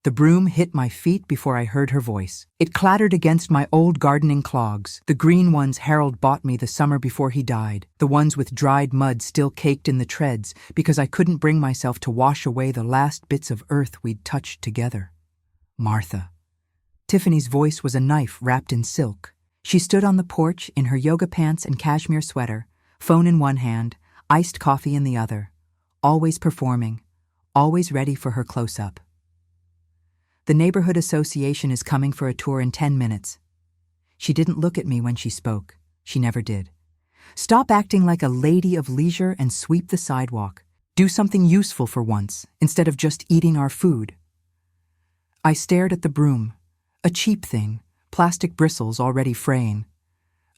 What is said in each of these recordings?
The broom hit my feet before I heard her voice. It clattered against my old gardening clogs, the green ones Harold bought me the summer before he died, the ones with dried mud still caked in the treads because I couldn't bring myself to wash away the last bits of earth we'd touched together. Martha. Tiffany's voice was a knife wrapped in silk. She stood on the porch in her yoga pants and cashmere sweater, phone in one hand, iced coffee in the other, always performing, always ready for her close-up. The neighborhood association is coming for a tour in 10 minutes. She didn't look at me when she spoke. She never did. Stop acting like a lady of leisure and sweep the sidewalk. Do something useful for once, instead of just eating our food. I stared at the broom, a cheap thing, plastic bristles already fraying.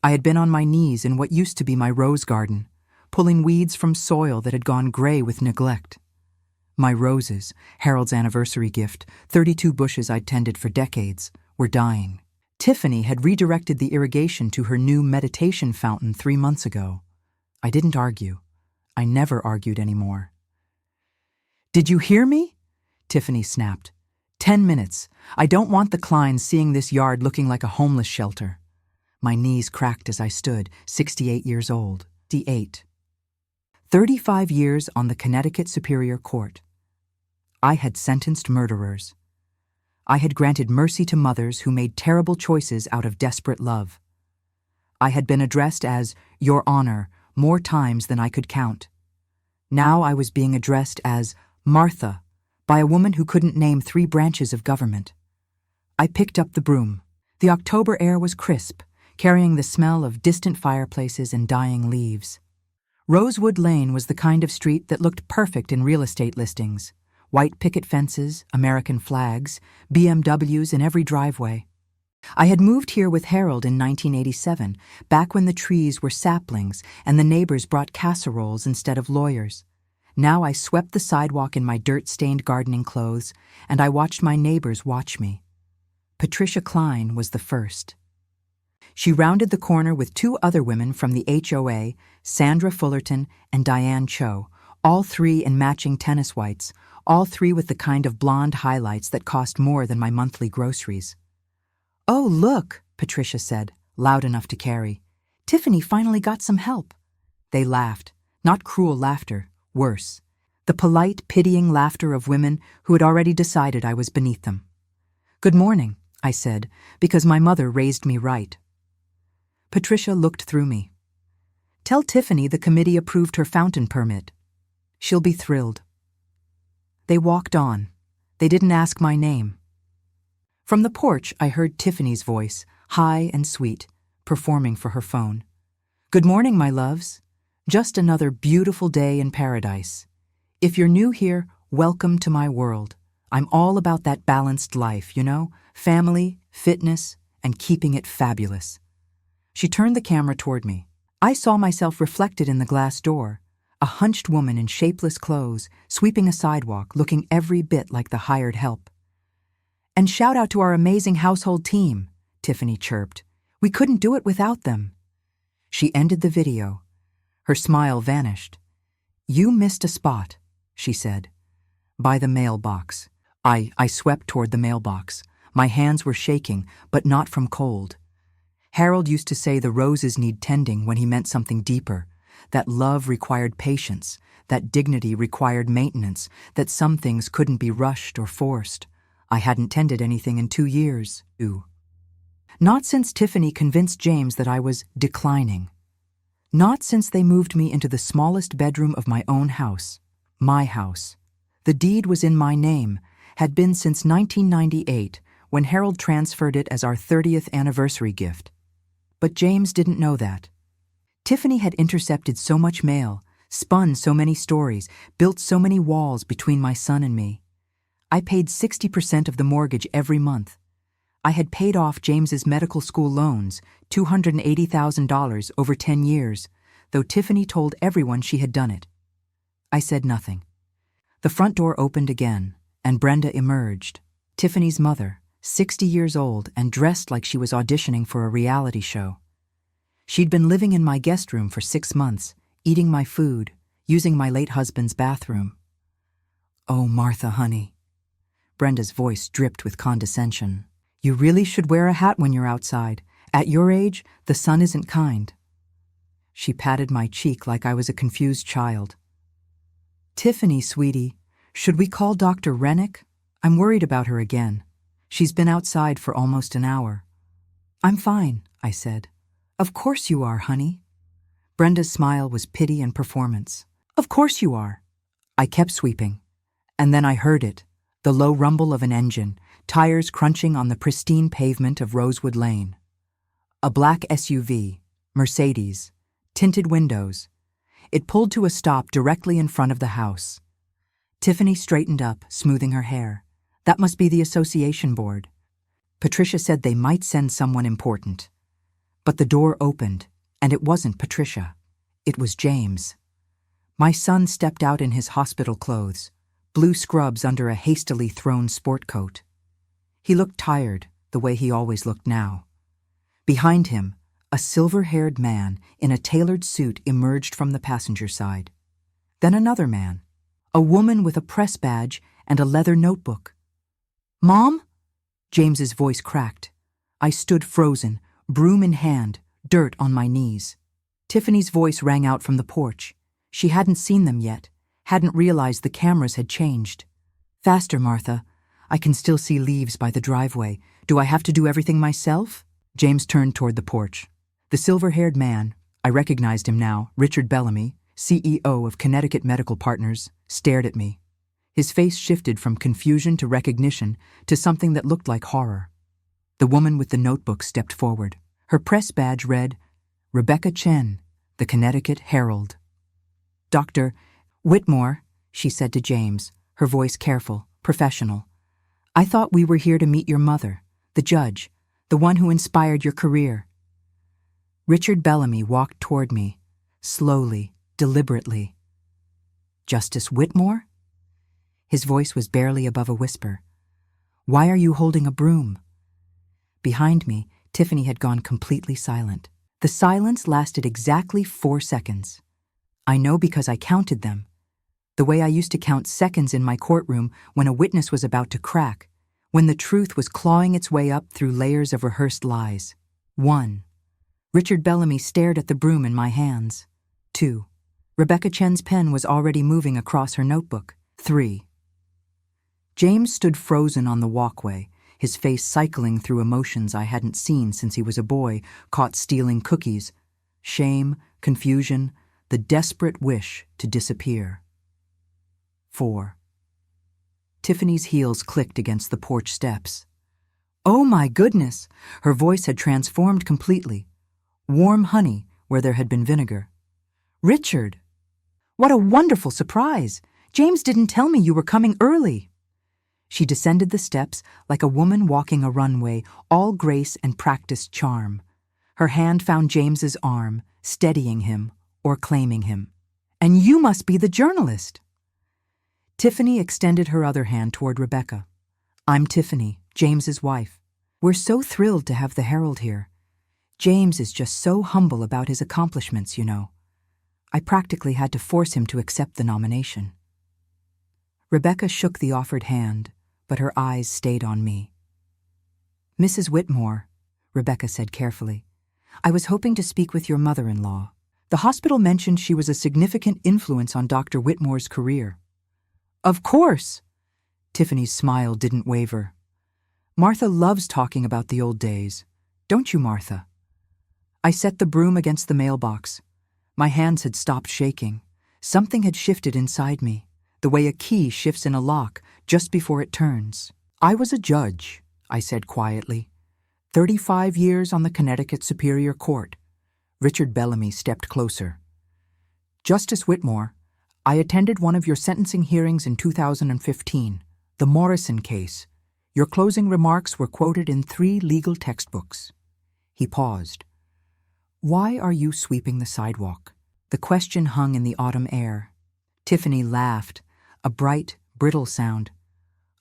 I had been on my knees in what used to be my rose garden, pulling weeds from soil that had gone gray with neglect. My roses, Harold's anniversary gift, 32 bushes I'd tended for decades, were dying. Tiffany had redirected the irrigation to her new meditation fountain 3 months ago. I didn't argue. I never argued anymore. "Did you hear me?" Tiffany snapped. 10 minutes. I don't want the Kleins seeing this yard looking like a homeless shelter. My knees cracked as I stood, 68 years old. 35 years on the Connecticut Superior Court. I had sentenced murderers. I had granted mercy to mothers who made terrible choices out of desperate love. I had been addressed as Your Honor more times than I could count. Now I was being addressed as Martha by a woman who couldn't name 3 branches of government. I picked up the broom. The October air was crisp, carrying the smell of distant fireplaces and dying leaves. Rosewood Lane was the kind of street that looked perfect in real estate listings. White picket fences, American flags, BMWs in every driveway. I had moved here with Harold in 1987, back when the trees were saplings and the neighbors brought casseroles instead of lawyers. Now I swept the sidewalk in my dirt-stained gardening clothes, and I watched my neighbors watch me. Patricia Klein was the first. She rounded the corner with 2 other women from the HOA, Sandra Fullerton and Diane Cho, all 3 in matching tennis whites, all 3 with the kind of blonde highlights that cost more than my monthly groceries. "Oh, look," Patricia said, loud enough to carry. "Tiffany finally got some help." They laughed, not cruel laughter, worse. The polite, pitying laughter of women who had already decided I was beneath them. "Good morning," I said, because my mother raised me right. Patricia looked through me. "Tell Tiffany the committee approved her fountain permit. She'll be thrilled." They walked on. They didn't ask my name. From the porch, I heard Tiffany's voice, high and sweet, performing for her phone. "Good morning, my loves. Just another beautiful day in paradise. If you're new here, welcome to my world. I'm all about that balanced life, you know? Family, fitness, and keeping it fabulous." She turned the camera toward me. I saw myself reflected in the glass door, a hunched woman in shapeless clothes, sweeping a sidewalk, looking every bit like the hired help. "And shout out to our amazing household team," Tiffany chirped. "We couldn't do it without them." She ended the video. Her smile vanished. "You missed a spot," she said. "By the mailbox." I swept toward the mailbox. My hands were shaking, but not from cold. Harold used to say the roses need tending when he meant something deeper, that love required patience, that dignity required maintenance, that some things couldn't be rushed or forced. I hadn't tended anything in 2 years. Not since Tiffany convinced James that I was declining. Not since they moved me into the smallest bedroom of my own house. My house. The deed was in my name, had been since 1998, when Harold transferred it as our 30th anniversary gift. But James didn't know that. Tiffany had intercepted so much mail, spun so many stories, built so many walls between my son and me. I paid 60% of the mortgage every month. I had paid off James's medical school loans, $280,000 over 10 years, though Tiffany told everyone she had done it. I said nothing. The front door opened again, and Brenda emerged, Tiffany's mother, 60 years old and dressed like she was auditioning for a reality show. She'd been living in my guest room for 6 months, eating my food, using my late husband's bathroom. "Oh, Martha, honey." Brenda's voice dripped with condescension. You really should wear a hat when you're outside. At your age, the sun isn't kind. She patted my cheek like I was a confused child. Tiffany, sweetie, should we call Dr. Rennick? I'm worried about her again. She's been outside for almost an hour. I'm fine, I said. Of course you are, honey. Brenda's smile was pity and performance. Of course you are. I kept sweeping. And then I heard it, the low rumble of an engine, tires crunching on the pristine pavement of Rosewood Lane. A black SUV, Mercedes, tinted windows. It pulled to a stop directly in front of the house. Tiffany straightened up, smoothing her hair. That must be the association board. Patricia said they might send someone important. But the door opened, and it wasn't Patricia. It was James. My son stepped out in his hospital clothes, blue scrubs under a hastily thrown sport coat. He looked tired, the way he always looked now. Behind him, a silver-haired man in a tailored suit emerged from the passenger side. Then another man, a woman with a press badge and a leather notebook. Mom? James's voice cracked. I stood frozen, broom in hand, dirt on my knees. Tiffany's voice rang out from the porch. She hadn't seen them yet, hadn't realized the cameras had changed. Faster, Martha. I can still see leaves by the driveway. Do I have to do everything myself? James turned toward the porch. The silver-haired man, I recognized him now, Richard Bellamy, CEO of Connecticut Medical Partners, stared at me. His face shifted from confusion to recognition to something that looked like horror. The woman with the notebook stepped forward. Her press badge read, Rebecca Chen, the Connecticut Herald. Dr. Whitmore, she said to James, her voice careful, professional. I thought we were here to meet your mother, the judge, the one who inspired your career. Richard Bellamy walked toward me, slowly, deliberately. Justice Whitmore? His voice was barely above a whisper. Why are you holding a broom? Behind me, Tiffany had gone completely silent. The silence lasted exactly 4 seconds. I know because I counted them. The way I used to count seconds in my courtroom when a witness was about to crack, when the truth was clawing its way up through layers of rehearsed lies. 1. Richard Bellamy stared at the broom in my hands. 2. Rebecca Chen's pen was already moving across her notebook. 3. James stood frozen on the walkway, his face cycling through emotions I hadn't seen since he was a boy, caught stealing cookies. Shame, confusion, the desperate wish to disappear. 4. Tiffany's heels clicked against the porch steps. Oh my goodness! Her voice had transformed completely. Warm honey where there had been vinegar. Richard! What a wonderful surprise! James didn't tell me you were coming early. She descended the steps like a woman walking a runway, all grace and practiced charm. Her hand found James's arm, steadying him or claiming him. And you must be the journalist. Tiffany extended her other hand toward Rebecca. I'm Tiffany, James's wife. We're so thrilled to have the Herald here. James is just so humble about his accomplishments, you know. I practically had to force him to accept the nomination. Rebecca shook the offered hand, but her eyes stayed on me. Mrs. Whitmore, Rebecca said carefully, I was hoping to speak with your mother-in-law. The hospital mentioned she was a significant influence on Dr. Whitmore's career. Of course! Tiffany's smile didn't waver. Martha loves talking about the old days. Don't you, Martha? I set the broom against the mailbox. My hands had stopped shaking. Something had shifted inside me, the way a key shifts in a lock just before it turns. I was a judge, I said quietly. 35 years on the Connecticut Superior Court. Richard Bellamy stepped closer. Justice Whitmore, I attended one of your sentencing hearings in 2015, the Morrison case. Your closing remarks were quoted in 3 legal textbooks. He paused. Why are you sweeping the sidewalk? The question hung in the autumn air. Tiffany laughed, a bright, brittle sound.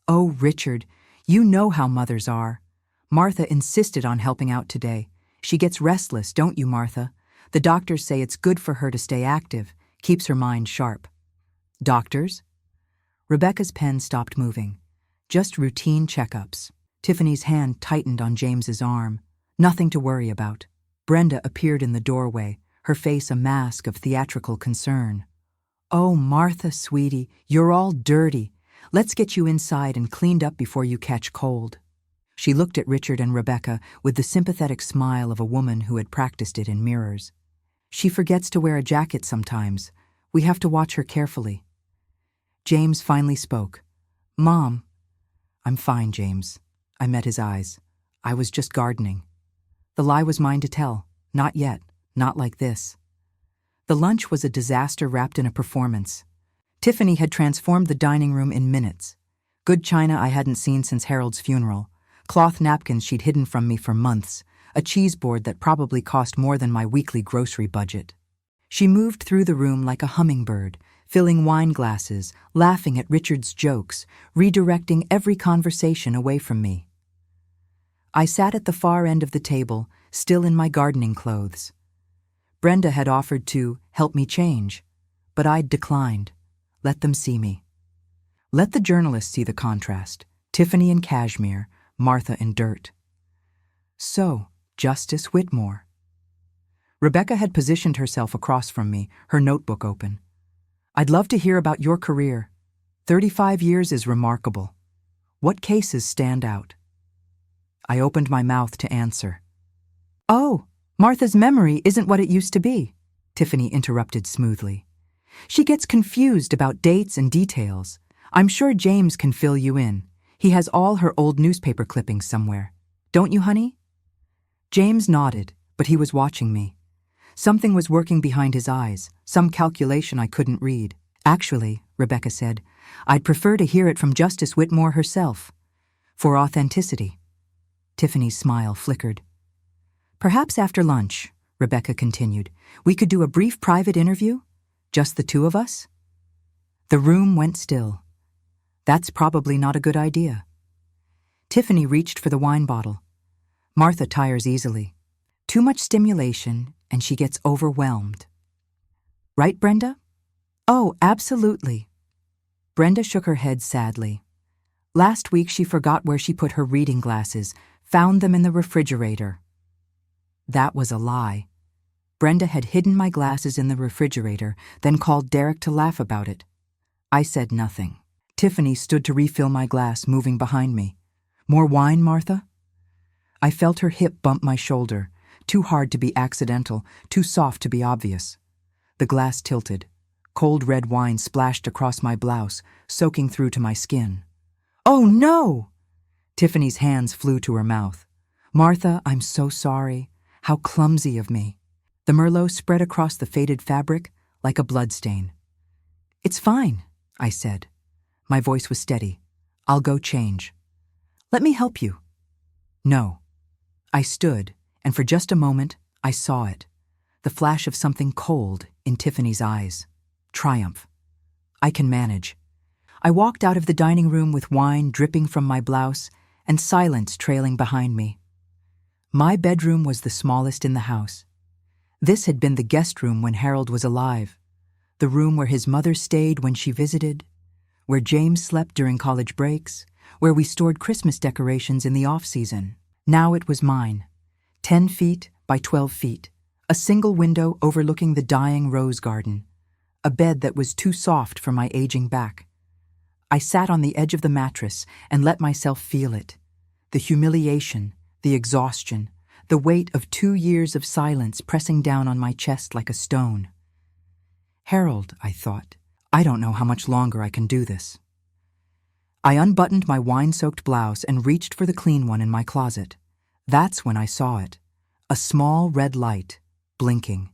Oh, Richard, you know how mothers are. Martha insisted on helping out today. She gets restless, don't you, Martha? The doctors say it's good for her to stay active, keeps her mind sharp. Doctors? Rebecca's pen stopped moving. Just routine checkups. Tiffany's hand tightened on James's arm. Nothing to worry about. Brenda appeared in the doorway, her face a mask of theatrical concern. "Oh, Martha, sweetie, you're all dirty. Let's get you inside and cleaned up before you catch cold." She looked at Richard and Rebecca with the sympathetic smile of a woman who had practiced it in mirrors. "She forgets to wear a jacket sometimes. We have to watch her carefully." James finally spoke. "Mom." "I'm fine, James." I met his eyes. "I was just gardening." The lie was mine to tell. Not yet. Not like this. The lunch was a disaster wrapped in a performance. Tiffany had transformed the dining room in minutes. Good china I hadn't seen since Harold's funeral. Cloth napkins she'd hidden from me for months. A cheese board that probably cost more than my weekly grocery budget. She moved through the room like a hummingbird, filling wine glasses, laughing at Richard's jokes, redirecting every conversation away from me. I sat at the far end of the table, still in my gardening clothes. Brenda had offered to help me change, but I'd declined. Let them see me. Let the journalists see the contrast. Tiffany in cashmere, Martha in dirt. So, Justice Whitmore. Rebecca had positioned herself across from me, her notebook open. "I'd love to hear about your career. 35 years is remarkable. What cases stand out?" I opened my mouth to answer. "Oh, Martha's memory isn't what it used to be," Tiffany interrupted smoothly. "She gets confused about dates and details. I'm sure James can fill you in. He has all her old newspaper clippings somewhere. Don't you, honey?" James nodded, but he was watching me. Something was working behind his eyes, some calculation I couldn't read. "Actually," Rebecca said, "I'd prefer to hear it from Justice Whitmore herself. For authenticity." Tiffany's smile flickered. "Perhaps after lunch," Rebecca continued, "we could do a brief private interview? Just the two of us?" The room went still. That's probably not a good idea. Tiffany reached for the wine bottle. "Martha tires easily. Too much stimulation, and she gets overwhelmed." "Right, Brenda?" "Oh, absolutely." Brenda shook her head sadly. "Last week she forgot where she put her reading glasses, found them in the refrigerator." That was a lie. Brenda had hidden my glasses in the refrigerator, then called Derek to laugh about it. I said nothing. Tiffany stood to refill my glass, moving behind me. "More wine, Martha?" I felt her hip bump my shoulder, too hard to be accidental, too soft to be obvious. The glass tilted. Cold red wine splashed across my blouse, soaking through to my skin. "Oh, no!" Tiffany's hands flew to her mouth. "Martha, I'm so sorry. How clumsy of me." The Merlot spread across the faded fabric like a bloodstain. "It's fine," I said. My voice was steady. "I'll go change." "Let me help you." "No." I stood, and for just a moment, I saw it. The flash of something cold in Tiffany's eyes. Triumph. "I can manage." I walked out of the dining room with wine dripping from my blouse and silence trailing behind me. My bedroom was the smallest in the house. This had been the guest room when Harold was alive, the room where his mother stayed when she visited, where James slept during college breaks, where we stored Christmas decorations in the off-season. Now it was mine. 10 feet by 12 feet, a single window overlooking the dying rose garden, a bed that was too soft for my aging back. I sat on the edge of the mattress and let myself feel it. The humiliation, the exhaustion, the weight of 2 years of silence pressing down on my chest like a stone. Harold, I thought, I don't know how much longer I can do this. I unbuttoned my wine-soaked blouse and reached for the clean one in my closet. That's when I saw it. A small red light, blinking.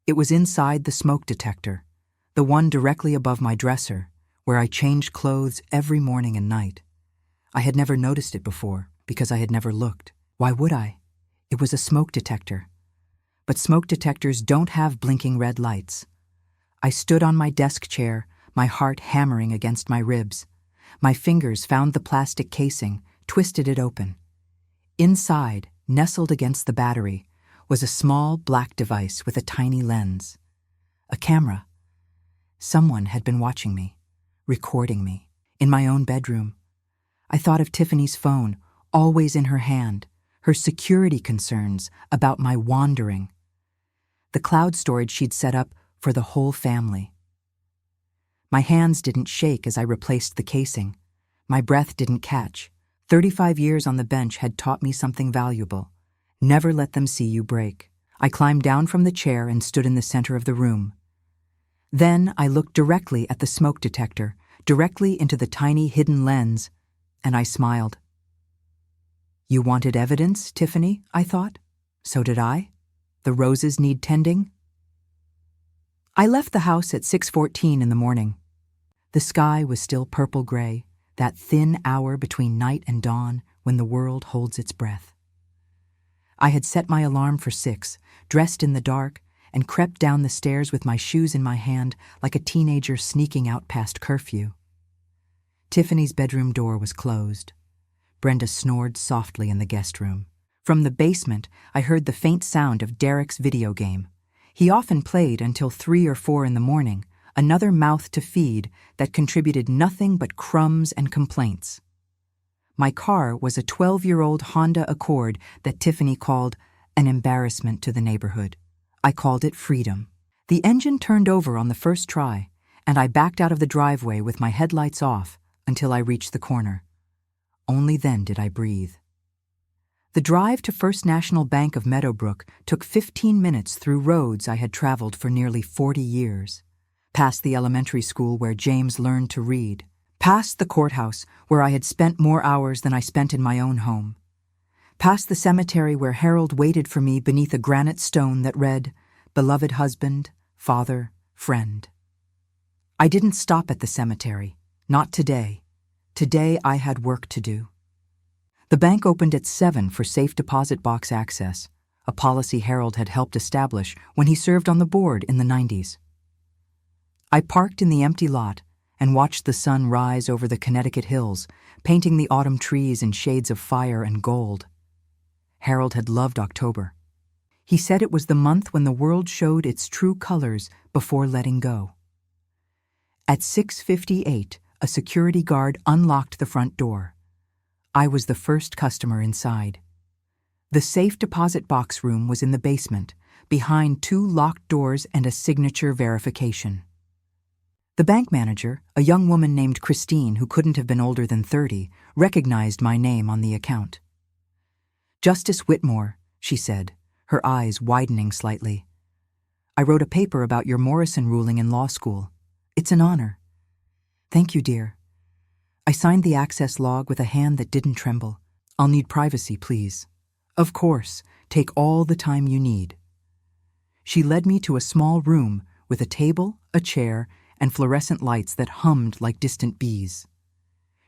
It was inside the smoke detector, the one directly above my dresser, where I changed clothes every morning and night. I had never noticed it before, because I had never looked. Why would I? It was a smoke detector. But smoke detectors don't have blinking red lights. I stood on my desk chair, my heart hammering against my ribs. My fingers found the plastic casing, twisted it open. Inside, nestled against the battery, was a small black device with a tiny lens. A camera. Someone had been watching me, recording me, in my own bedroom. I thought of Tiffany's phone, always in her hand, her security concerns about my wandering, the cloud storage she'd set up for the whole family. My hands didn't shake as I replaced the casing. My breath didn't catch. 35 years on the bench had taught me something valuable. Never let them see you break. I climbed down from the chair and stood in the center of the room. Then I looked directly at the smoke detector, directly into the tiny hidden lens, and I smiled. You wanted evidence, Tiffany, I thought. So did I. The roses need tending. I left the house at 6:14 in the morning. The sky was still purple-gray, that thin hour between night and dawn when the world holds its breath. I had set my alarm for 6, dressed in the dark, and crept down the stairs with my shoes in my hand like a teenager sneaking out past curfew. Tiffany's bedroom door was closed. Brenda snored softly in the guest room. From the basement, I heard the faint sound of Derek's video game. He often played until 3 or 4 in the morning, another mouth to feed that contributed nothing but crumbs and complaints. My car was a 12-year-old Honda Accord that Tiffany called an embarrassment to the neighborhood. I called it freedom. The engine turned over on the first try, and I backed out of the driveway with my headlights off until I reached the corner. Only then did I breathe. The drive to First National Bank of Meadowbrook took 15 minutes through roads I had traveled for nearly 40 years. Past the elementary school where James learned to read. Past the courthouse where I had spent more hours than I spent in my own home. Past the cemetery where Harold waited for me beneath a granite stone that read, "Beloved husband, father, friend." I didn't stop at the cemetery. Not today. Today I had work to do. The bank opened at 7 for safe deposit box access, a policy Harold had helped establish when he served on the board in the 90s. I parked in the empty lot and watched the sun rise over the Connecticut hills, painting the autumn trees in shades of fire and gold. Harold had loved October. He said it was the month when the world showed its true colors before letting go. At 6:58, a security guard unlocked the front door. I was the first customer inside. The safe deposit box room was in the basement, behind 2 locked doors and a signature verification. The bank manager, a young woman named Christine who couldn't have been older than 30, recognized my name on the account. "Justice Whitmore," she said, her eyes widening slightly. "I wrote a paper about your Morrison ruling in law school. It's an honor." "Thank you, dear." I signed the access log with a hand that didn't tremble. "I'll need privacy, please." "Of course. Take all the time you need." She led me to a small room with a table, a chair, and fluorescent lights that hummed like distant bees.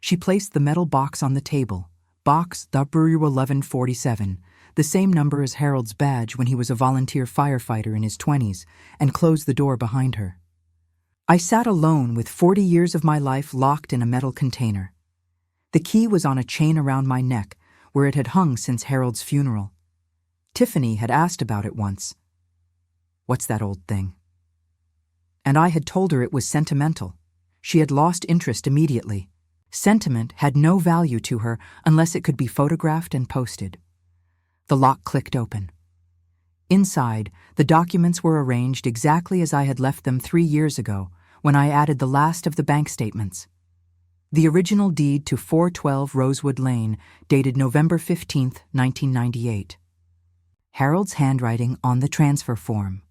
She placed the metal box on the table, Box W1147, the same number as Harold's badge when he was a volunteer firefighter in his 20s, and closed the door behind her. I sat alone with 40 years of my life locked in a metal container. The key was on a chain around my neck, where it had hung since Harold's funeral. Tiffany had asked about it once. "What's that old thing?" And I had told her it was sentimental. She had lost interest immediately. Sentiment had no value to her unless it could be photographed and posted. The lock clicked open. Inside, the documents were arranged exactly as I had left them 3 years ago, when I added the last of the bank statements. The original deed to 412 Rosewood Lane, dated November 15, 1998. Harold's handwriting on the transfer form.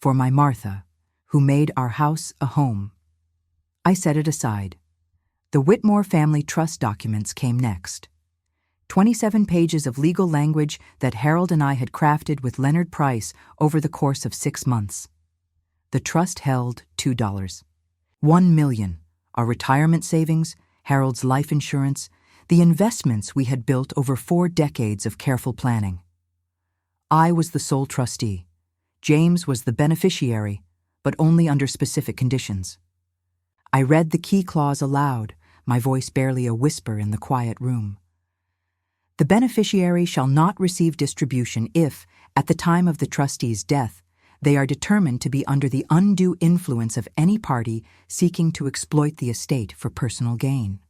"For my Martha, who made our house a home." I set it aside. The Whitmore Family Trust documents came next. 27 pages of legal language that Harold and I had crafted with Leonard Price over the course of 6 months. The trust held $2. $1 million, our retirement savings, Harold's life insurance, the investments we had built over 4 decades of careful planning. I was the sole trustee. James was the beneficiary, but only under specific conditions. I read the key clause aloud, my voice barely a whisper in the quiet room. The beneficiary shall not receive distribution if, at the time of the trustee's death, they are determined to be under the undue influence of any party seeking to exploit the estate for personal gain.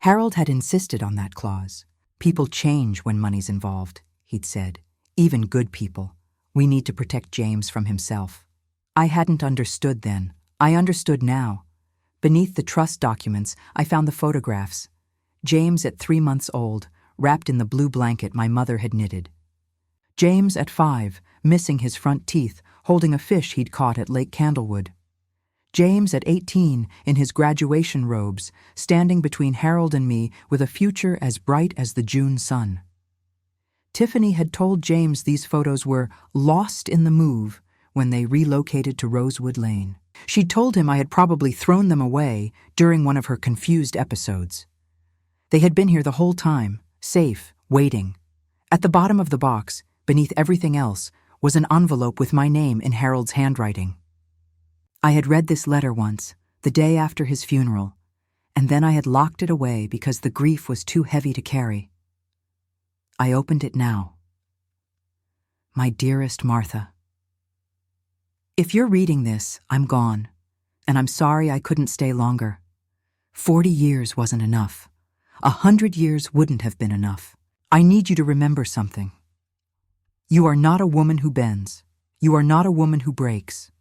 Harold had insisted on that clause. People change when money's involved, he'd said. Even good people. We need to protect James from himself. I hadn't understood then. I understood now. Beneath the trust documents, I found the photographs. James at 3 months old, wrapped in the blue blanket my mother had knitted. James at 5, missing his front teeth, holding a fish he'd caught at Lake Candlewood. James at 18, in his graduation robes, standing between Harold and me with a future as bright as the June sun. Tiffany had told James these photos were lost in the move when they relocated to Rosewood Lane. She'd told him I had probably thrown them away during one of her confused episodes. They had been here the whole time, safe, waiting. At the bottom of the box, beneath everything else, was an envelope with my name in Harold's handwriting. I had read this letter once, the day after his funeral, and then I had locked it away because the grief was too heavy to carry. I opened it now. My dearest Martha, if you're reading this, I'm gone, and I'm sorry I couldn't stay longer. 40 years wasn't enough. 100 years wouldn't have been enough. I need you to remember something. You are not a woman who bends. You are not a woman who breaks.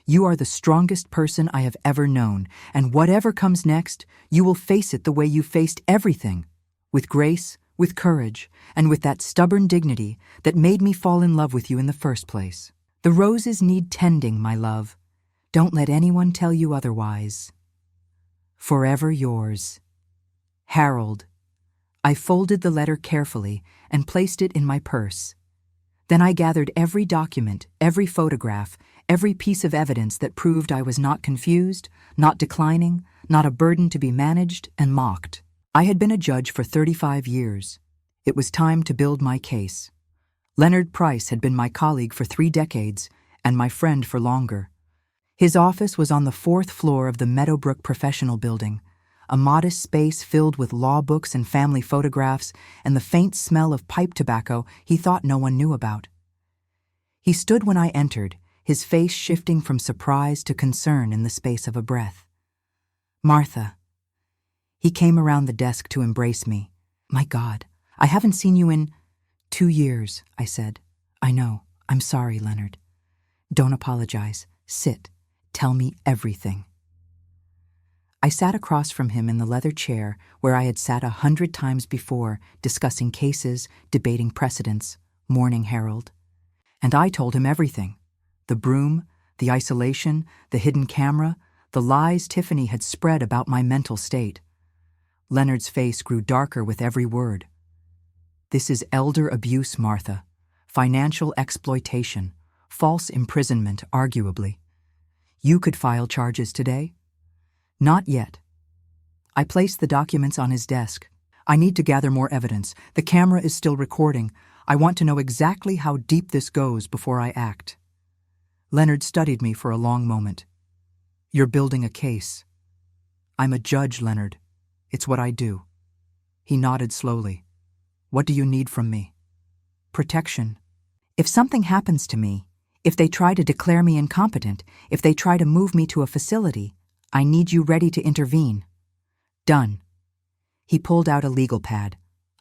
You are the strongest person I have ever known, and whatever comes next, you will face it the way you faced everything, with grace, with courage, and with that stubborn dignity that made me fall in love with you in the first place. The roses need tending, my love. Don't let anyone tell you otherwise. Forever yours, Harold. I folded the letter carefully and placed it in my purse. Then I gathered every document, every photograph, every piece of evidence that proved I was not confused, not declining, not a burden to be managed and mocked. I had been a judge for 35 years. It was time to build my case. Leonard Price had been my colleague for 3 decades and my friend for longer. His office was on the 4th floor of the Meadowbrook Professional Building, a modest space filled with law books and family photographs and the faint smell of pipe tobacco he thought no one knew about. He stood when I entered, his face shifting from surprise to concern in the space of a breath. Martha. He came around the desk to embrace me. My God, I haven't seen you in 2 years, I said. I know. I'm sorry, Leonard. Don't apologize. Sit. Tell me everything. I sat across from him in the leather chair where I had sat 100 times before, discussing cases, debating precedents, mourning Harold. And I told him everything. The broom, the isolation, the hidden camera, the lies Tiffany had spread about my mental state. Leonard's face grew darker with every word. This is elder abuse, Martha. Financial exploitation. False imprisonment, arguably. You could file charges today? Not yet. I placed the documents on his desk. I need to gather more evidence. The camera is still recording. I want to know exactly how deep this goes before I act. Leonard studied me for a long moment. You're building a case. I'm a judge, Leonard. It's what I do. He nodded slowly. What do you need from me? Protection. If something happens to me, if they try to declare me incompetent, if they try to move me to a facility, I need you ready to intervene. Done. He pulled out a legal pad.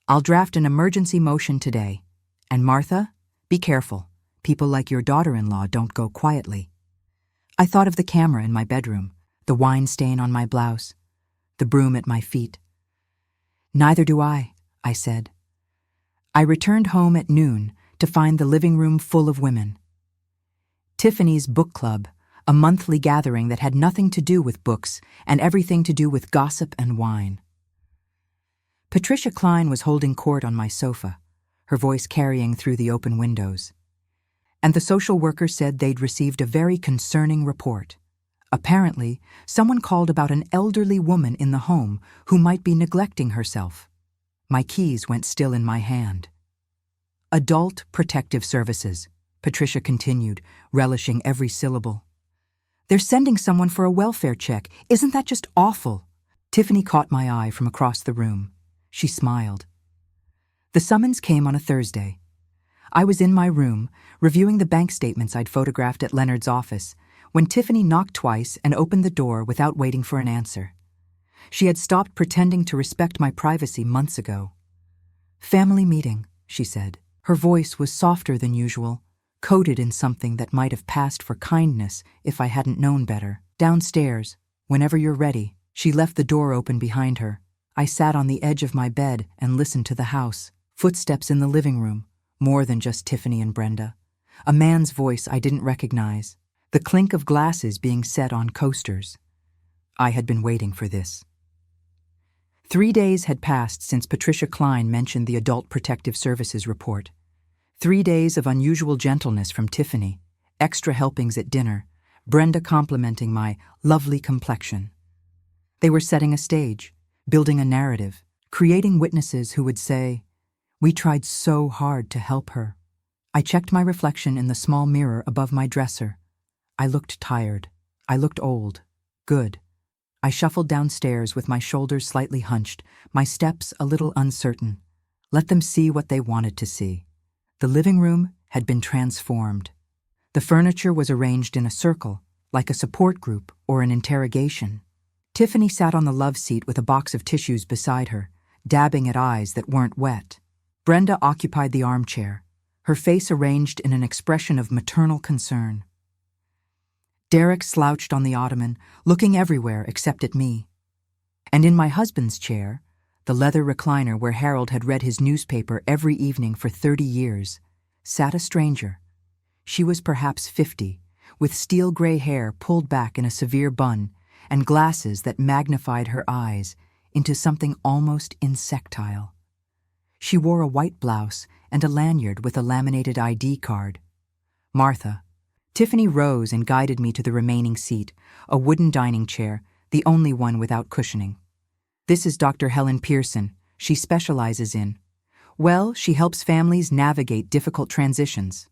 I'll draft an emergency motion today. And Martha, be careful. People like your daughter-in-law don't go quietly. I thought of the camera in my bedroom, the wine stain on my blouse, the broom at my feet. Neither do I said. I returned home at noon to find the living room full of women. Tiffany's book club, a monthly gathering that had nothing to do with books and everything to do with gossip and wine. Patricia Klein was holding court on my sofa, her voice carrying through the open windows. And the social worker said they'd received a very concerning report. Apparently, someone called about an elderly woman in the home who might be neglecting herself. My keys went still in my hand. Adult Protective Services, Patricia continued, relishing every syllable. They're sending someone for a welfare check. Isn't that just awful? Tiffany caught my eye from across the room. She smiled. The summons came on a Thursday. I was in my room, reviewing the bank statements I'd photographed at Leonard's office, when Tiffany knocked twice and opened the door without waiting for an answer. She had stopped pretending to respect my privacy months ago. "Family meeting," she said. Her voice was softer than usual, coated in something that might have passed for kindness if I hadn't known better. "Downstairs, whenever you're ready." She left the door open behind her. I sat on the edge of my bed and listened to the house. Footsteps in the living room, more than just Tiffany and Brenda. A man's voice I didn't recognize. The clink of glasses being set on coasters. I had been waiting for this. 3 days had passed since Patricia Klein mentioned the Adult Protective Services report. 3 days of unusual gentleness from Tiffany, extra helpings at dinner, Brenda complimenting my lovely complexion. They were setting a stage, building a narrative, creating witnesses who would say, "We tried so hard to help her." I checked my reflection in the small mirror above my dresser. I looked tired. I looked old. Good. I shuffled downstairs with my shoulders slightly hunched, my steps a little uncertain. Let them see what they wanted to see. The living room had been transformed. The furniture was arranged in a circle, like a support group or an interrogation. Tiffany sat on the love seat with a box of tissues beside her, dabbing at eyes that weren't wet. Brenda occupied the armchair, her face arranged in an expression of maternal concern. Derek slouched on the ottoman, looking everywhere except at me. And in my husband's chair, the leather recliner where Harold had read his newspaper every evening for 30 years, sat a stranger. She was perhaps 50, with steel-gray hair pulled back in a severe bun and glasses that magnified her eyes into something almost insectile. She wore a white blouse and a lanyard with a laminated ID card. "Martha." Tiffany rose and guided me to the remaining seat, a wooden dining chair, the only one without cushioning. "This is Dr. Helen Pearson. She specializes in, well, she helps families navigate difficult transitions."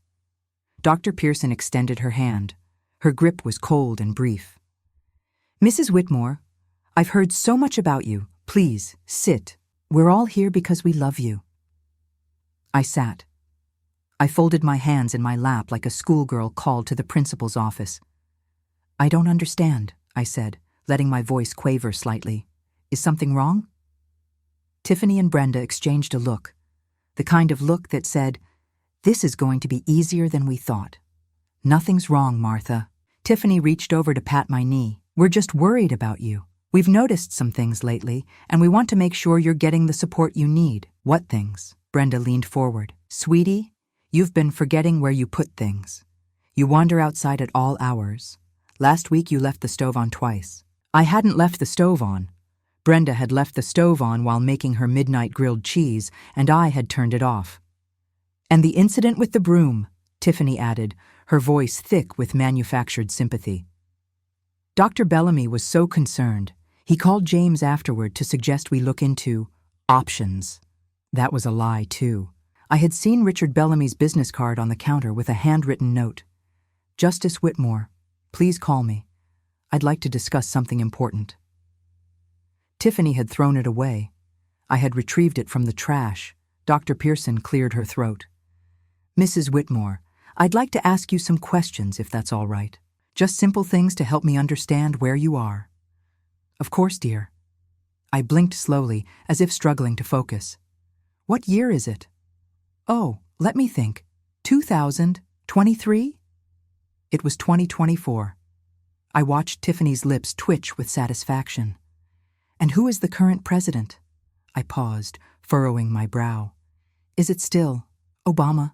Dr. Pearson extended her hand. Her grip was cold and brief. "Mrs. Whitmore, I've heard so much about you. Please, sit. We're all here because we love you." I sat. I folded my hands in my lap like a schoolgirl called to the principal's office. "I don't understand," I said, letting my voice quaver slightly. "Is something wrong?" Tiffany and Brenda exchanged a look, the kind of look that said, "This is going to be easier than we thought." "Nothing's wrong, Martha." Tiffany reached over to pat my knee. "We're just worried about you. We've noticed some things lately, and we want to make sure you're getting the support you need." "What things?" Brenda leaned forward. "Sweetie, you've been forgetting where you put things. You wander outside at all hours. Last week you left the stove on twice." I hadn't left the stove on. Brenda had left the stove on while making her midnight grilled cheese, and I had turned it off. "And the incident with the broom," Tiffany added, her voice thick with manufactured sympathy. Dr. Bellamy was so concerned, he called James afterward to suggest we look into options. That was a lie, too. I had seen Richard Bellamy's business card on the counter with a handwritten note. "Justice Whitmore, please call me. I'd like to discuss something important." Tiffany had thrown it away. I had retrieved it from the trash. Dr. Pearson cleared her throat. "Mrs. Whitmore, I'd like to ask you some questions if that's all right. Just simple things to help me understand where you are." "Of course, dear." I blinked slowly, as if struggling to focus. "What year is it?" "Oh, let me think. 2023? It was 2024. I watched Tiffany's lips twitch with satisfaction. "And who is the current president?" I paused, furrowing my brow. "Is it still Obama?"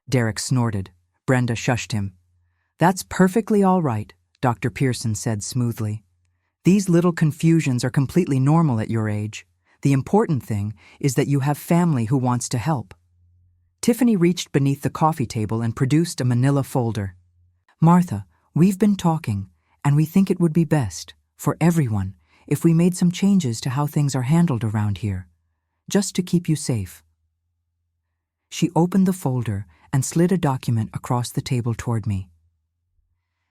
Derek snorted. Brenda shushed him. "That's perfectly all right," Dr. Pearson said smoothly. "These little confusions are completely normal at your age. The important thing is that you have family who wants to help." Tiffany reached beneath the coffee table and produced a manila folder. "Martha, we've been talking, and we think it would be best, for everyone, if we made some changes to how things are handled around here, just to keep you safe." She opened the folder and slid a document across the table toward me.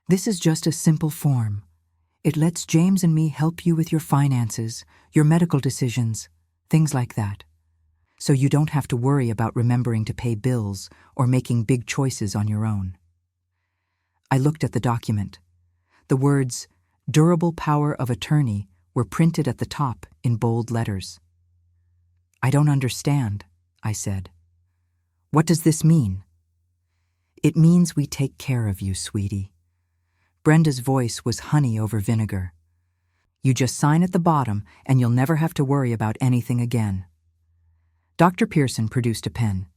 "This is just a simple form. It lets James and me help you with your finances, your medical decisions, things like that. So you don't have to worry about remembering to pay bills or making big choices on your own." I looked at the document. The words, "durable power of attorney," were printed at the top in bold letters. "I don't understand," I said. "What does this mean?" "It means we take care of you, sweetie." Brenda's voice was honey over vinegar. "You just sign at the bottom and you'll never have to worry about anything again." Dr. Pearson produced a pen.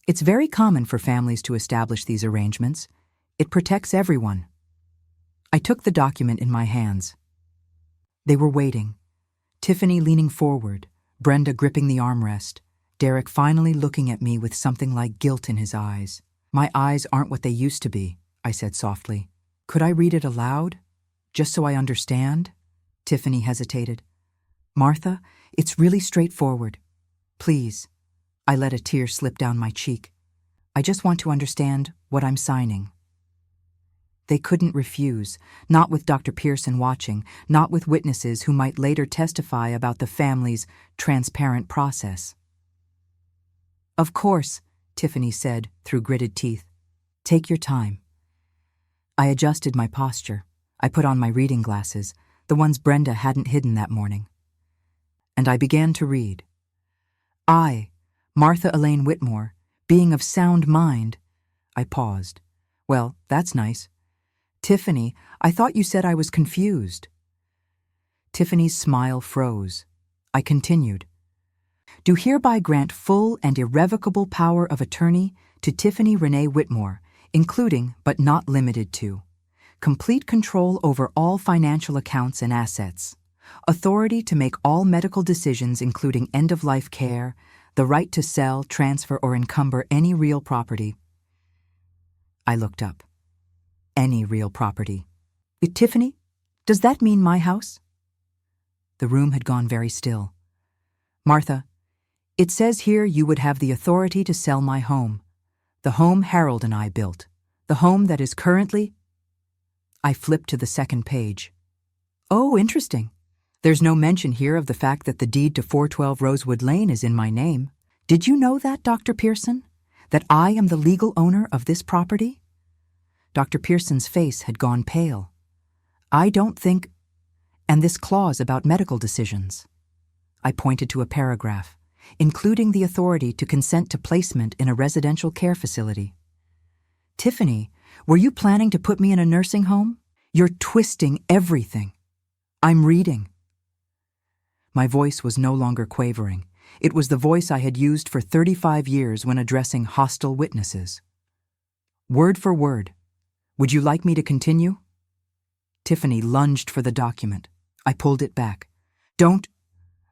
"It's very common for families to establish these arrangements. It protects everyone." I took the document in my hands. They were waiting. Tiffany leaning forward, Brenda gripping the armrest, Derek finally looking at me with something like guilt in his eyes. "My eyes aren't what they used to be," I said softly. "Could I read it aloud? Just so I understand?" Tiffany hesitated. "Martha, it's really straightforward. Please." I let a tear slip down my cheek. "I just want to understand what I'm signing." They couldn't refuse, not with Dr. Pearson watching, not with witnesses who might later testify about the family's transparent process. "Of course," Tiffany said through gritted teeth. "Take your time." I adjusted my posture. I put on my reading glasses, the ones Brenda hadn't hidden that morning. And I began to read. "I, Martha Elaine Whitmore, being of sound mind." I paused. "Well, that's nice. Tiffany, I thought you said I was confused." Tiffany's smile froze. I continued. "Do hereby grant full and irrevocable power of attorney to Tiffany Renee Whitmore, including, but not limited to, complete control over all financial accounts and assets, authority to make all medical decisions including end-of-life care, the right to sell, transfer, or encumber any real property." I looked up. "Any real property. Tiffany, does that mean my house?" The room had gone very still. "Martha, it says here you would have the authority to sell my home. The home Harold and I built. The home that is currently—" I flipped to the second page. "Oh, interesting. There's no mention here of the fact that the deed to 412 Rosewood Lane is in my name. Did you know that, Dr. Pearson? That I am the legal owner of this property?" Dr. Pearson's face had gone pale. "I don't think—" "And this clause about medical decisions." I pointed to a paragraph, including the authority to consent to placement in a residential care facility. "Tiffany, were you planning to put me in a nursing home? You're twisting everything." "I'm reading." My voice was no longer quavering. It was the voice I had used for 35 years when addressing hostile witnesses. Word for word. "Would you like me to continue?" Tiffany lunged for the document. I pulled it back. "Don't—"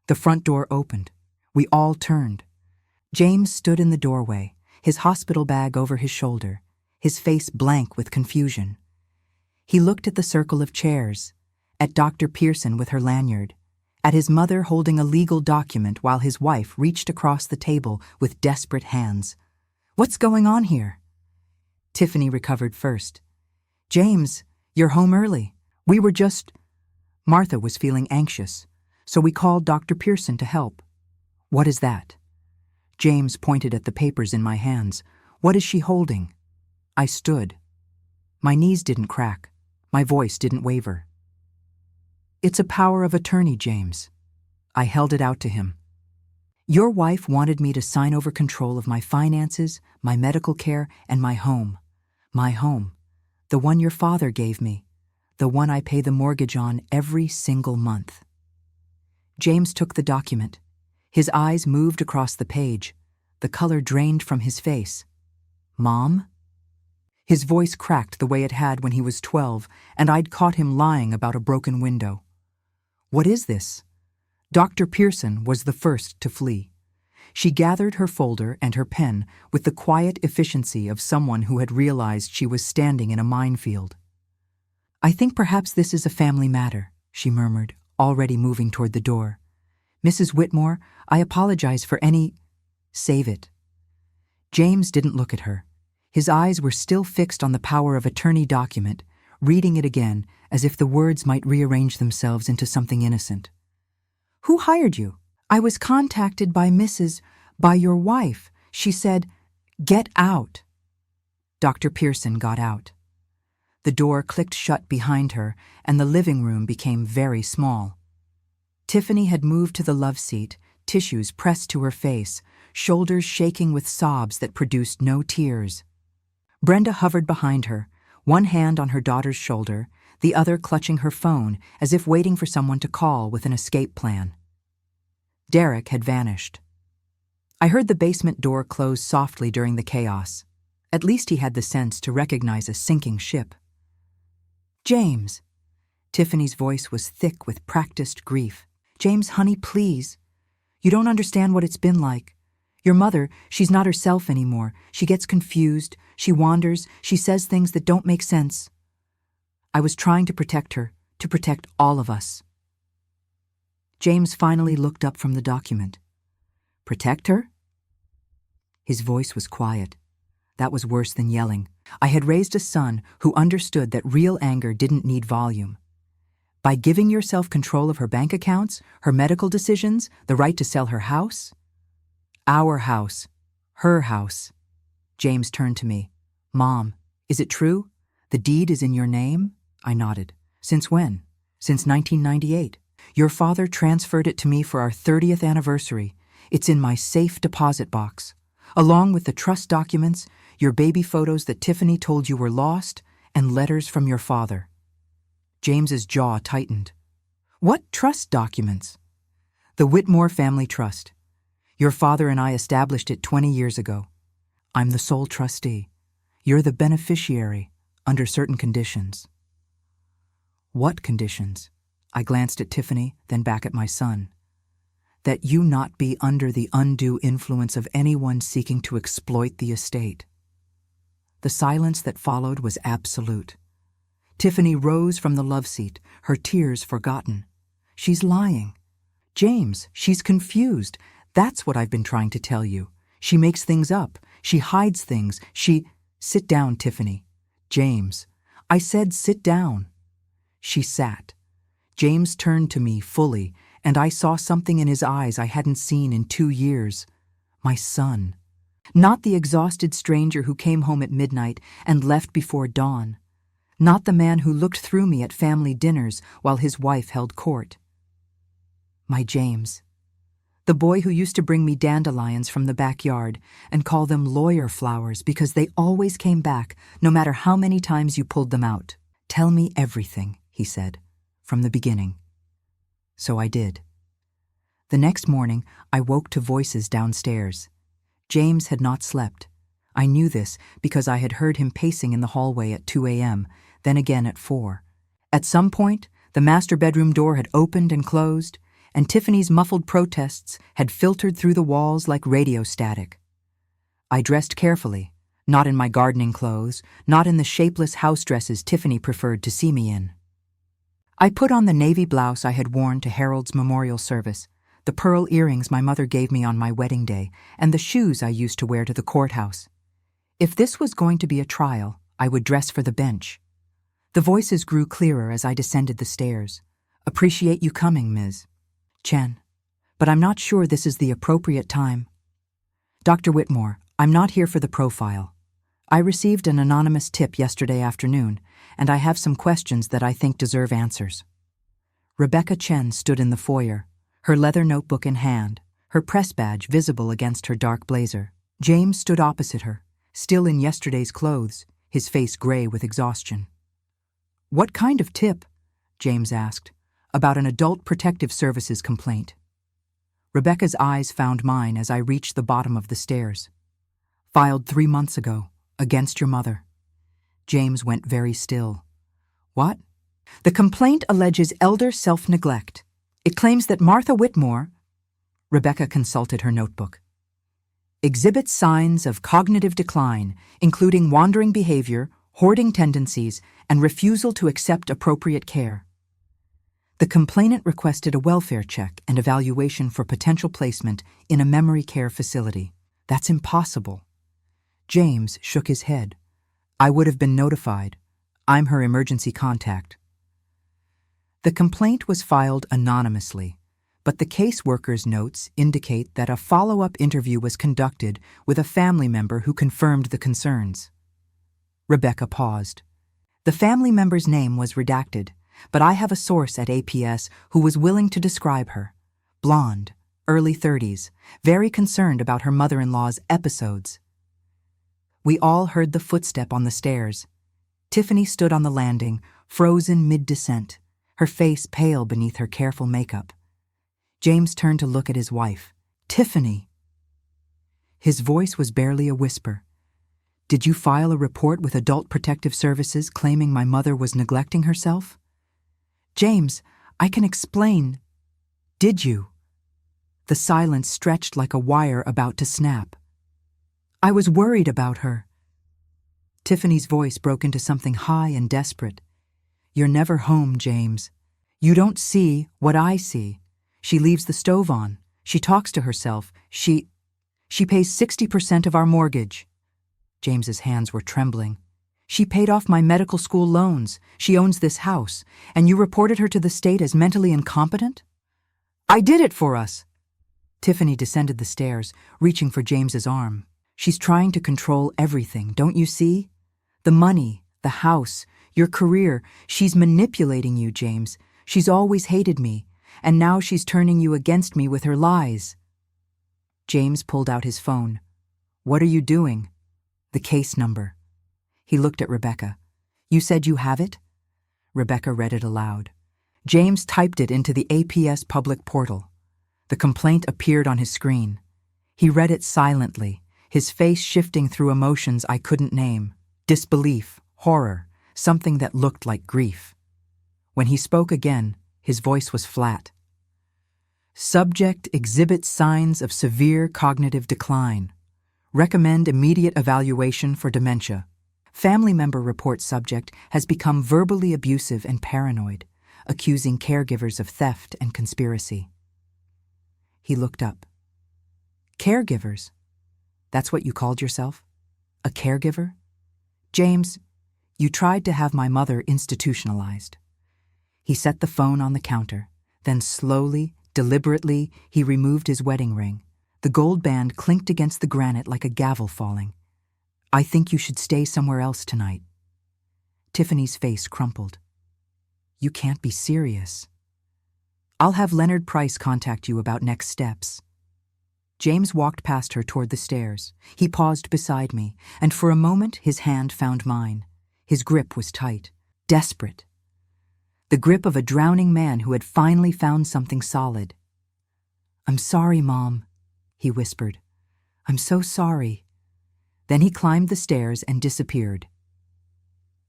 The front door opened. We all turned. James stood in the doorway, his hospital bag over his shoulder, his face blank with confusion. He looked at the circle of chairs, at Dr. Pearson with her lanyard, at his mother holding a legal document while his wife reached across the table with desperate hands. "What's going on here?" Tiffany recovered first. "James, you're home early. We were just—" Martha was feeling anxious, so we called Dr. Pearson to help. "What is that?" James pointed at the papers in my hands. "What is she holding?" I stood. My knees didn't crack. My voice didn't waver. "It's a power of attorney, James." I held it out to him. "Your wife wanted me to sign over control of my finances, my medical care, and my home. My home. The one your father gave me. The one I pay the mortgage on every single month." James took the document. His eyes moved across the page. The color drained from his face. "Mom?" His voice cracked the way it had when he was 12, and I'd caught him lying about a broken window. "What is this?" Dr. Pearson was the first to flee. She gathered her folder and her pen with the quiet efficiency of someone who had realized she was standing in a minefield. "I think perhaps this is a family matter," she murmured, already moving toward the door. "Mrs. Whitmore, I apologize for any—" "Save it." James didn't look at her. His eyes were still fixed on the power of attorney document, reading it again as if the words might rearrange themselves into something innocent. "Who hired you?" "I was contacted by your wife. She said, 'Get out.'" Dr. Pearson got out. The door clicked shut behind her, and the living room became very small. Tiffany had moved to the love seat, tissues pressed to her face, shoulders shaking with sobs that produced no tears. Brenda hovered behind her, one hand on her daughter's shoulder, the other clutching her phone as if waiting for someone to call with an escape plan. Derek had vanished. I heard the basement door close softly during the chaos. At least he had the sense to recognize a sinking ship. "James." Tiffany's voice was thick with practiced grief. "James, honey, please. You don't understand what it's been like. Your mother, she's not herself anymore. She gets confused, she wanders, she says things that don't make sense. I was trying to protect her, to protect all of us." James finally looked up from the document. "Protect her?" His voice was quiet. That was worse than yelling. I had raised a son who understood that real anger didn't need volume. By giving yourself control of her bank accounts, her medical decisions, the right to sell her house? Our house. Her house. James turned to me. "Mom, is it true? The deed is in your name?" I nodded. "Since when?" "Since 1998. Your father transferred it to me for our 30th anniversary. It's in my safe deposit box. Along with the trust documents, your baby photos that Tiffany told you were lost, and letters from your father." James's jaw tightened. "What trust documents?" "The Whitmore Family Trust. Your father and I established it 20 years ago. I'm the sole trustee. You're the beneficiary, under certain conditions." "What conditions?" I glanced at Tiffany, then back at my son. "That you not be under the undue influence of anyone seeking to exploit the estate." The silence that followed was absolute. Tiffany rose from the love seat, her tears forgotten. "She's lying. James, she's confused. That's what I've been trying to tell you. She makes things up. She hides things. Sit down, Tiffany." "James." I said sit down. She sat. James turned to me fully, and I saw something in his eyes I hadn't seen in 2 years. My son. Not the exhausted stranger who came home at midnight and left before dawn. Not the man who looked through me at family dinners while his wife held court. My James. The boy who used to bring me dandelions from the backyard and call them lawyer flowers because they always came back, no matter how many times you pulled them out. "Tell me everything," he said, "from the beginning." So I did. The next morning, I woke to voices downstairs. James had not slept. I knew this because I had heard him pacing in the hallway at 2 a.m., then again at 4. At some point, the master bedroom door had opened and closed, and Tiffany's muffled protests had filtered through the walls like radio static. I dressed carefully, not in my gardening clothes, not in the shapeless house dresses Tiffany preferred to see me in. I put on the navy blouse I had worn to Harold's memorial service, the pearl earrings my mother gave me on my wedding day, and the shoes I used to wear to the courthouse. If this was going to be a trial, I would dress for the bench. The voices grew clearer as I descended the stairs. "Appreciate you coming, Ms. Chen. But I'm not sure this is the appropriate time. Dr. Whitmore, I'm not here for the profile. I received an anonymous tip yesterday afternoon, and I have some questions that I think deserve answers." Rebecca Chen stood in the foyer, her leather notebook in hand, her press badge visible against her dark blazer. James stood opposite her, still in yesterday's clothes, his face gray with exhaustion. "What kind of tip?" James asked. "About an adult protective services complaint." Rebecca's eyes found mine as I reached the bottom of the stairs. "Filed 3 months ago, against your mother." James went very still. "What?" "The complaint alleges elder self-neglect. It claims that Martha Whitmore—" Rebecca consulted her notebook. "Exhibits signs of cognitive decline, including wandering behavior, hoarding tendencies, and refusal to accept appropriate care. The complainant requested a welfare check and evaluation for potential placement in a memory care facility. That's impossible." James shook his head. "I would have been notified. I'm her emergency contact." The complaint was filed anonymously, but the caseworker's notes indicate that a follow-up interview was conducted with a family member who confirmed the concerns. Rebecca paused. The family member's name was redacted, but I have a source at APS who was willing to describe her. Blonde, early 30s, very concerned about her mother-in-law's episodes. We all heard the footstep on the stairs. Tiffany stood on the landing, frozen mid-descent, her face pale beneath her careful makeup. James turned to look at his wife. "Tiffany!" His voice was barely a whisper. "Did you file a report with Adult Protective Services claiming my mother was neglecting herself?" "James, I can explain." "Did you?" The silence stretched like a wire about to snap. "I was worried about her." Tiffany's voice broke into something high and desperate. "You're never home, James. You don't see what I see. She leaves the stove on. She talks to herself. She pays 60% of our mortgage." James's hands were trembling. "She paid off my medical school loans. She owns this house. And you reported her to the state as mentally incompetent?" "I did it for us." Tiffany descended the stairs, reaching for James's arm. "She's trying to control everything, don't you see? The money, the house, your career. She's manipulating you, James. She's always hated me, and now she's turning you against me with her lies." James pulled out his phone. "What are you doing?" "The case number." He looked at Rebecca. "You said you have it?" Rebecca read it aloud. James typed it into the APS public portal. The complaint appeared on his screen. He read it silently, his face shifting through emotions I couldn't name. Disbelief, horror, something that looked like grief. When he spoke again, his voice was flat. "Subject exhibits signs of severe cognitive decline. Recommend immediate evaluation for dementia. Family member reports subject has become verbally abusive and paranoid, accusing caregivers of theft and conspiracy." He looked up. "Caregivers? That's what you called yourself? A caregiver? James, you tried to have my mother institutionalized." He set the phone on the counter, then slowly, deliberately, he removed his wedding ring. The gold band clinked against the granite like a gavel falling. "I think you should stay somewhere else tonight." Tiffany's face crumpled. "You can't be serious." "I'll have Leonard Price contact you about next steps." James walked past her toward the stairs. He paused beside me, and for a moment his hand found mine. His grip was tight, desperate. The grip of a drowning man who had finally found something solid. "I'm sorry, Mom," he whispered. "I'm so sorry." Then he climbed the stairs and disappeared.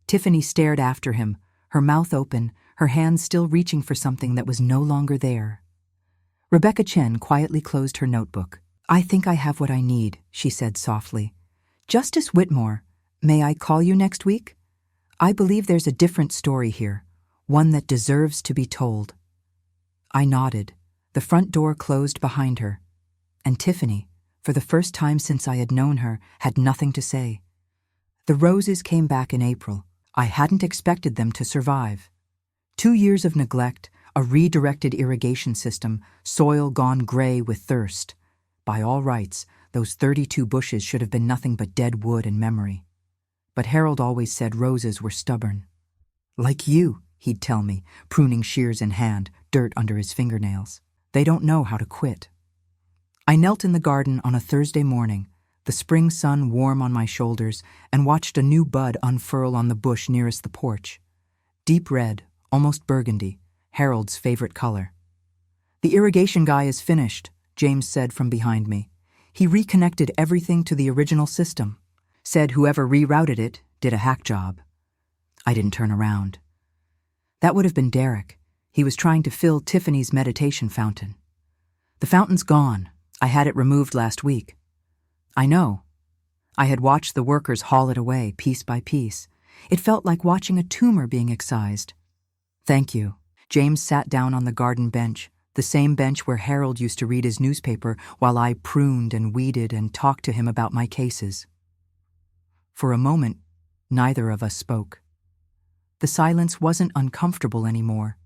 Tiffany stared after him, her mouth open, her hands still reaching for something that was no longer there. Rebecca Chen quietly closed her notebook. "I think I have what I need," she said softly. "Justice Whitmore, may I call you next week? I believe there's a different story here, one that deserves to be told." I nodded. The front door closed behind her, and Tiffany, for the first time since I had known her, had nothing to say. The roses came back in April. I hadn't expected them to survive. 2 years of neglect, a redirected irrigation system, soil gone gray with thirst. By all rights, those 32 bushes should have been nothing but dead wood and memory. But Harold always said roses were stubborn. "Like you," he'd tell me, pruning shears in hand, dirt under his fingernails. "They don't know how to quit." I knelt in the garden on a Thursday morning, the spring sun warm on my shoulders, and watched a new bud unfurl on the bush nearest the porch. Deep red, almost burgundy, Harold's favorite color. "The irrigation guy is finished," James said from behind me. "He reconnected everything to the original system. Said whoever rerouted it did a hack job." I didn't turn around. That would have been Derek. He was trying to fill Tiffany's meditation fountain. "The fountain's gone. I had it removed last week." "I know." I had watched the workers haul it away piece by piece. It felt like watching a tumor being excised. "Thank you." James sat down on the garden bench, the same bench where Harold used to read his newspaper while I pruned and weeded and talked to him about my cases. For a moment, neither of us spoke. The silence wasn't uncomfortable anymore.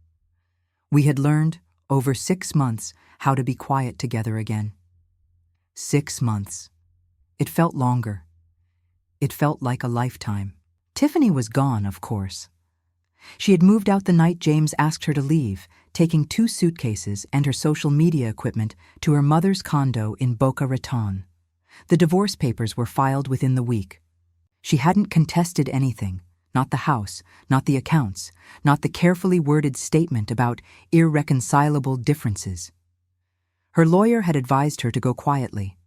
We had learned, over 6 months, how to be quiet together again. 6 months. It felt longer. It felt like a lifetime. Tiffany was gone, of course. She had moved out the night James asked her to leave, taking 2 suitcases and her social media equipment to her mother's condo in Boca Raton. The divorce papers were filed within the week. She hadn't contested anything, not the house, not the accounts, not the carefully worded statement about irreconcilable differences. Her lawyer had advised her to go quietly.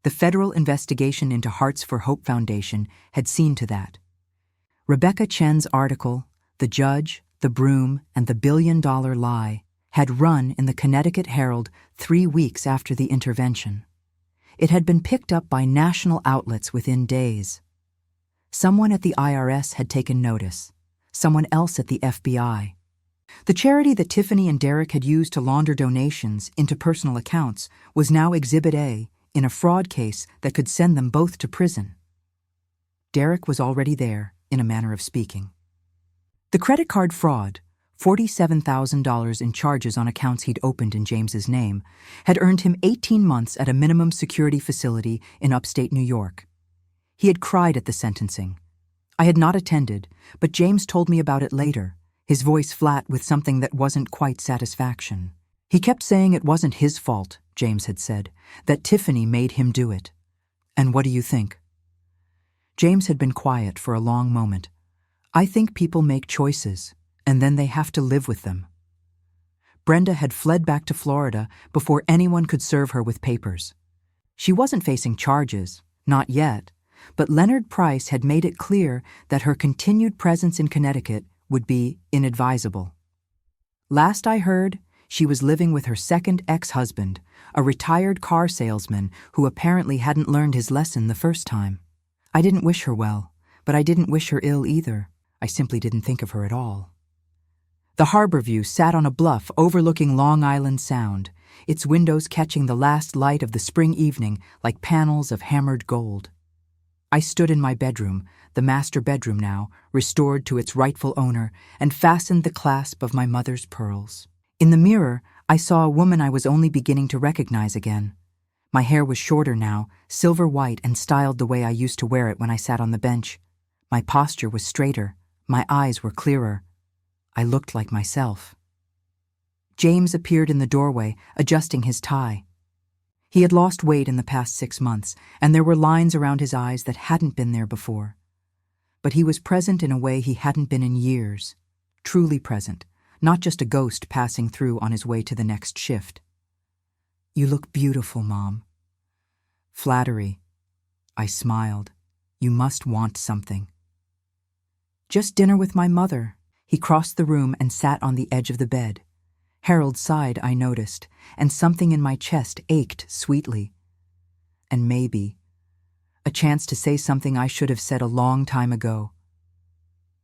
The federal investigation into Hearts for Hope Foundation had seen to that. Rebecca Chen's article, The Judge, the Broom, and the $1 Billion Lie, had run in the Connecticut Herald 3 weeks after the intervention. It had been picked up by national outlets within days. Someone at the IRS had taken notice, someone else at the FBI. The charity that Tiffany and Derek had used to launder donations into personal accounts was now Exhibit A in a fraud case that could send them both to prison. Derek was already there, in a manner of speaking. The credit card fraud, $47,000 in charges on accounts he'd opened in James's name, had earned him 18 months at a minimum security facility in upstate New York. He had cried at the sentencing. I had not attended, but James told me about it later, his voice flat with something that wasn't quite satisfaction. He kept saying it wasn't his fault, James had said, that Tiffany made him do it. And what do you think? James had been quiet for a long moment. I think people make choices, and then they have to live with them. Brenda had fled back to Florida before anyone could serve her with papers. She wasn't facing charges, not yet, but Leonard Price had made it clear that her continued presence in Connecticut would be inadvisable. Last I heard, she was living with her second ex-husband, a retired car salesman who apparently hadn't learned his lesson the first time. I didn't wish her well, but I didn't wish her ill either. I simply didn't think of her at all. The harbor view sat on a bluff overlooking Long Island Sound, its windows catching the last light of the spring evening like panels of hammered gold. I stood in my bedroom, the master bedroom now, restored to its rightful owner, and fastened the clasp of my mother's pearls. In the mirror, I saw a woman I was only beginning to recognize again. My hair was shorter now, silver white and styled the way I used to wear it when I sat on the bench. My posture was straighter, my eyes were clearer. I looked like myself. James appeared in the doorway, adjusting his tie. He had lost weight in the past 6 months, and there were lines around his eyes that hadn't been there before. But he was present in a way he hadn't been in years. Truly present, not just a ghost passing through on his way to the next shift. You look beautiful, Mom. Flattery. I smiled. You must want something. Just dinner with my mother. He crossed the room and sat on the edge of the bed. Harold sighed, I noticed, and something in my chest ached sweetly. And maybe a chance to say something I should have said a long time ago.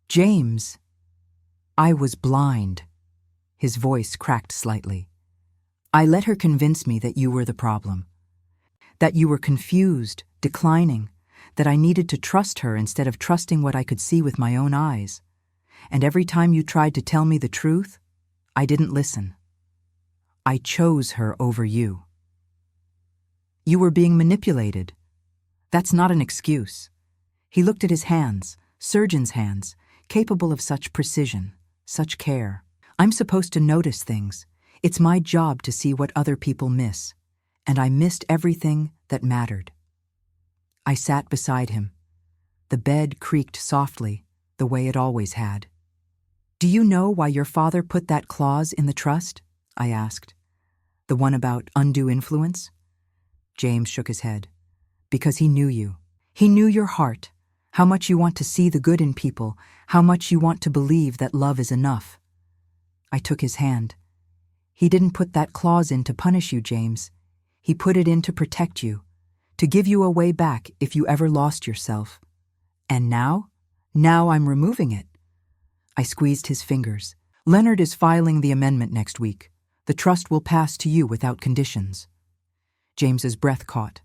James. I was blind. His voice cracked slightly. I let her convince me that you were the problem. That you were confused, declining, that I needed to trust her instead of trusting what I could see with my own eyes. And every time you tried to tell me the truth, I didn't listen. I chose her over you. You were being manipulated. That's not an excuse. He looked at his hands, surgeon's hands, capable of such precision, such care. I'm supposed to notice things. It's my job to see what other people miss. And I missed everything that mattered. I sat beside him. The bed creaked softly, the way it always had. Do you know why your father put that clause in the trust? I asked. The one about undue influence? James shook his head. Because he knew you. He knew your heart, how much you want to see the good in people, how much you want to believe that love is enough. I took his hand. He didn't put that clause in to punish you, James. He put it in to protect you, to give you a way back if you ever lost yourself. And now? Now I'm removing it. I squeezed his fingers. Leonard is filing the amendment next week. The trust will pass to you without conditions. James's breath caught.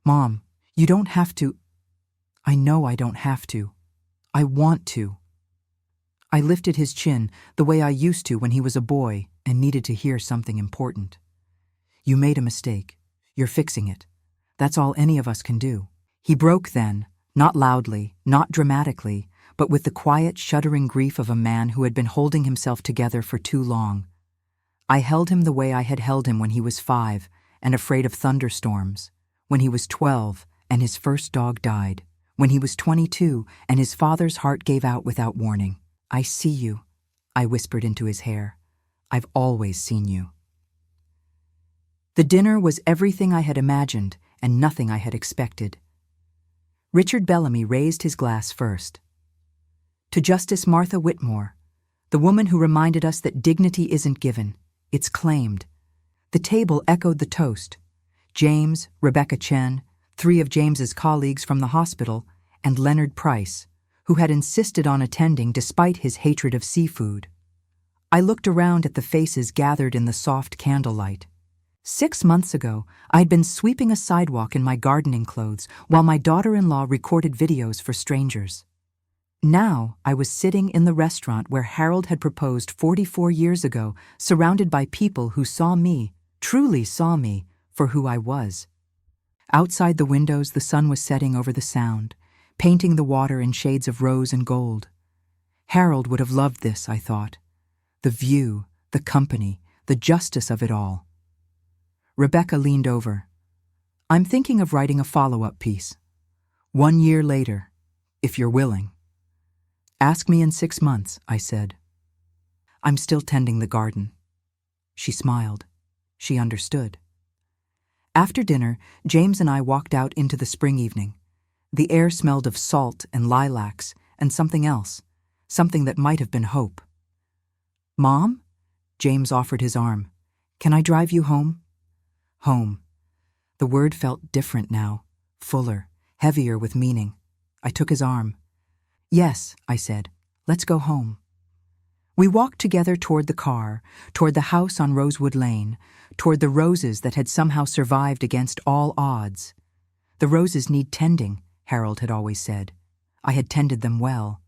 Mom, you don't have to. I know I don't have to. I want to. I lifted his chin the way I used to when he was a boy and needed to hear something important. You made a mistake. You're fixing it. That's all any of us can do. He broke then, not loudly, not dramatically, but with the quiet, shuddering grief of a man who had been holding himself together for too long. I held him the way I had held him when he was 5 and afraid of thunderstorms, when he was 12 and his first dog died, when he was 22 and his father's heart gave out without warning. "I see you," I whispered into his hair. "I've always seen you." The dinner was everything I had imagined and nothing I had expected. Richard Bellamy raised his glass first. "To Justice Martha Whitmore, the woman who reminded us that dignity isn't given, it's claimed." The table echoed the toast. James, Rebecca Chen, 3 of James's colleagues from the hospital, and Leonard Price, who had insisted on attending despite his hatred of seafood. I looked around at the faces gathered in the soft candlelight. 6 months ago, I had been sweeping a sidewalk in my gardening clothes while my daughter-in-law recorded videos for strangers. Now I was sitting in the restaurant where Harold had proposed 44 years ago, surrounded by people who saw me, truly saw me, for who I was. Outside the windows, the sun was setting over the Sound, painting the water in shades of rose and gold. Harold would have loved this, I thought. The view, the company, the justice of it all. Rebecca leaned over. "I'm thinking of writing a follow-up piece. 1 year later, if you're willing." "Ask me in 6 months," I said. "I'm still tending the garden." She smiled. She understood. After dinner, James and I walked out into the spring evening. The air smelled of salt and lilacs and something else, something that might have been hope. "Mom?" James offered his arm. "Can I drive you home?" Home. The word felt different now, fuller, heavier with meaning. I took his arm. "Yes," I said. "Let's go home." We walked together toward the car, toward the house on Rosewood Lane, toward the roses that had somehow survived against all odds. The roses need tending, Harold had always said. I had tended them well.